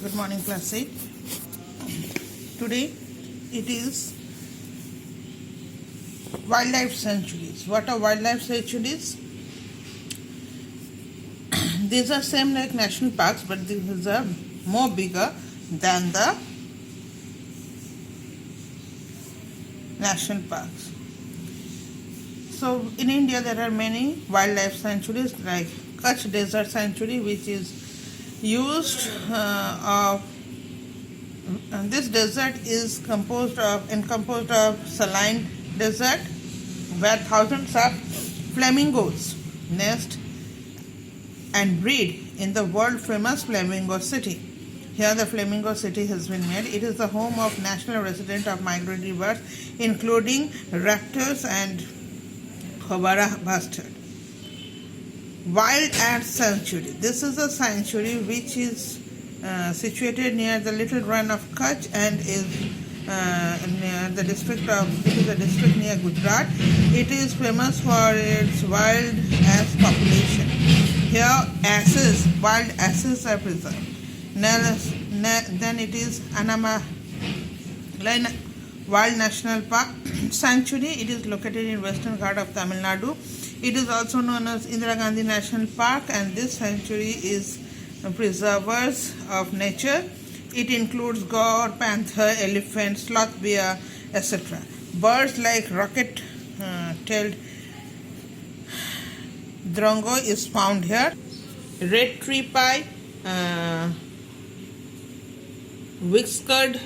Good morning, class 8. Today it is wildlife sanctuaries. What are wildlife sanctuaries? These are same like national parks, but these are more bigger than the national parks. So in India there are many wildlife sanctuaries like Kutch Desert Sanctuary, which is used this desert is composed of saline desert where thousands of flamingos nest and breed in the world famous flamingo city. Here the flamingo city has been made. It is the home of national resident of migratory birds including raptors and Nicobar bustard. Wild Ant Sanctuary. This is a sanctuary which is situated near the little run of Kutch and is near the district of, it is a district near Gujarat. It is famous for its wild ass population. Here wild asses are preserved. Then it is Anama Wild National Park Sanctuary. It is located in Western Ghat of Tamil Nadu. It is also known as Indira Gandhi National Park, and this sanctuary is preservers of nature. It includes gaur, panther, elephant, sloth bear, etc. Birds like rocket-tailed drongo is found here. Red tree pie, whiskered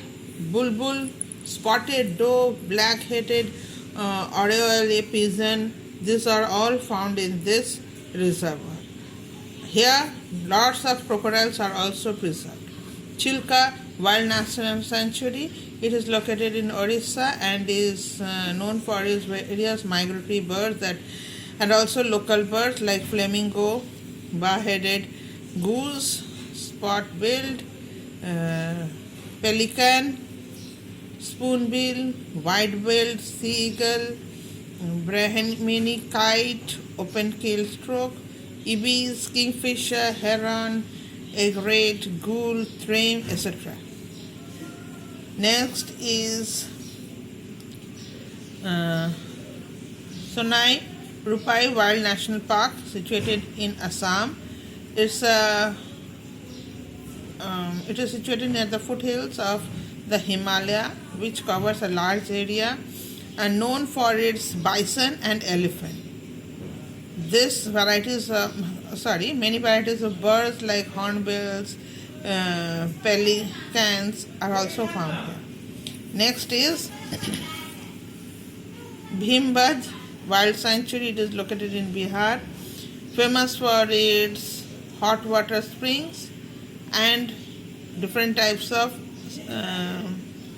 bulbul, spotted doe, black-headed oriole pigeon. These are all found in this reservoir. Here, lots of crocodiles are also preserved. Chilka Wild National Sanctuary. It is located in Orissa and is known for its various migratory birds and also local birds like flamingo, bar-headed goose, spot-billed, pelican, spoonbill, white-billed sea eagle, Brahmini kite, open-killed stork, ibis, kingfisher, heron, egret, ghoul, thream, etc. Next is Sonai Rupai Wild National Park, situated in Assam. It is situated near the foothills of the Himalaya, which covers a large area and known for its bison and elephant. Many varieties of birds like hornbills, pelicans are also found here. Next is Bhimbad Wild Sanctuary. It is located in Bihar, famous for its hot water springs and different types of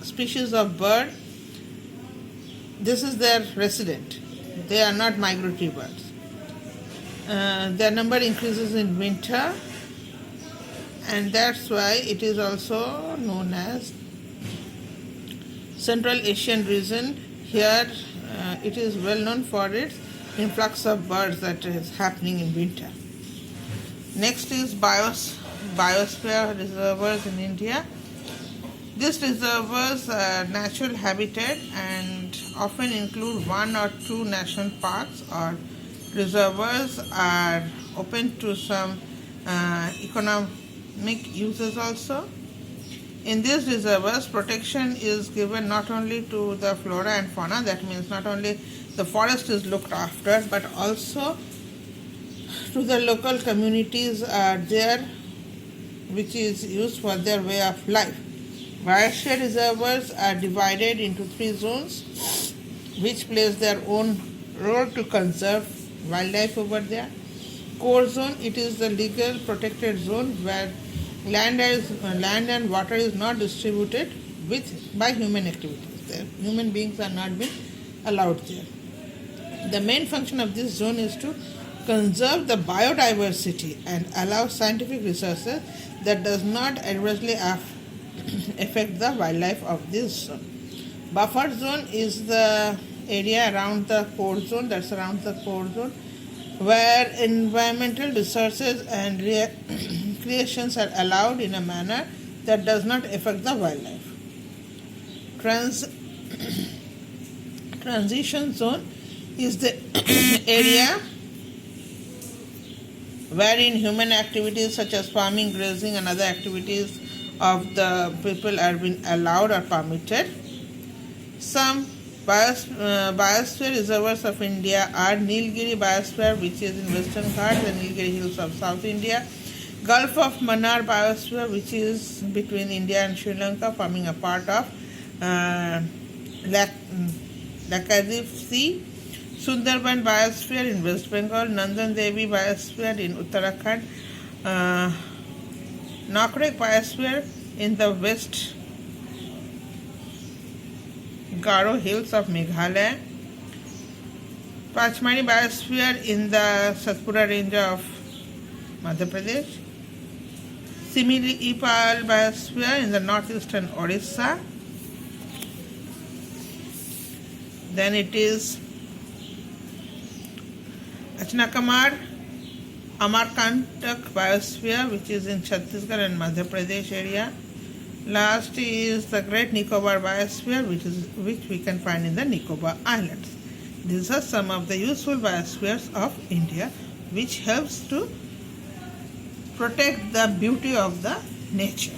species of bird. This is their resident. They are not migratory birds. Their number increases in winter, and that's why it is also known as Central Asian region. Here it is well known for its influx of birds that is happening in winter. Next is Biosphere reservoirs in India. These reservoirs are natural habitat and often include one or two national parks, or reservoirs are open to some economic uses also. In these reservoirs, protection is given not only to the flora and fauna, that means not only the forest is looked after, but also to the local communities are there, which is used for their way of life. Biosphere reservoirs are divided into 3 zones, which plays their own role to conserve wildlife over there. Core zone, it is the legal protected zone where land and water is not distributed by human activities. The human beings are not being allowed there. The main function of this zone is to conserve the biodiversity and allow scientific researches that does not adversely affect the wildlife of this zone. Buffer zone is the area around the core zone, that surrounds the core zone, where environmental resources and creations are allowed in a manner that does not affect the wildlife. Transition zone is the area wherein human activities such as farming, grazing and other activities of the people are being allowed or permitted. Some biosphere reservoirs of India are Nilgiri Biosphere, which is in Western Ghats, the Nilgiri Hills of South India, Gulf of Mannar Biosphere, which is between India and Sri Lanka, forming a part of Lakshadweep Sea, Sundarban Biosphere in West Bengal, Nandan Devi Biosphere in Uttarakhand, Nokrek Biosphere in the West Garo Hills of Meghalaya, Pachmari Biosphere in the Satpura range of Madhya Pradesh, Simili-Ipal Biosphere in the northeastern Orissa. Then it is Achnakamar Amarkantak Biosphere, which is in Chhattisgarh and Madhya Pradesh area. Last is the Great Nicobar Biosphere, which we can find in the Nicobar Islands. These are some of the useful biospheres of India, which helps to protect the beauty of the nature.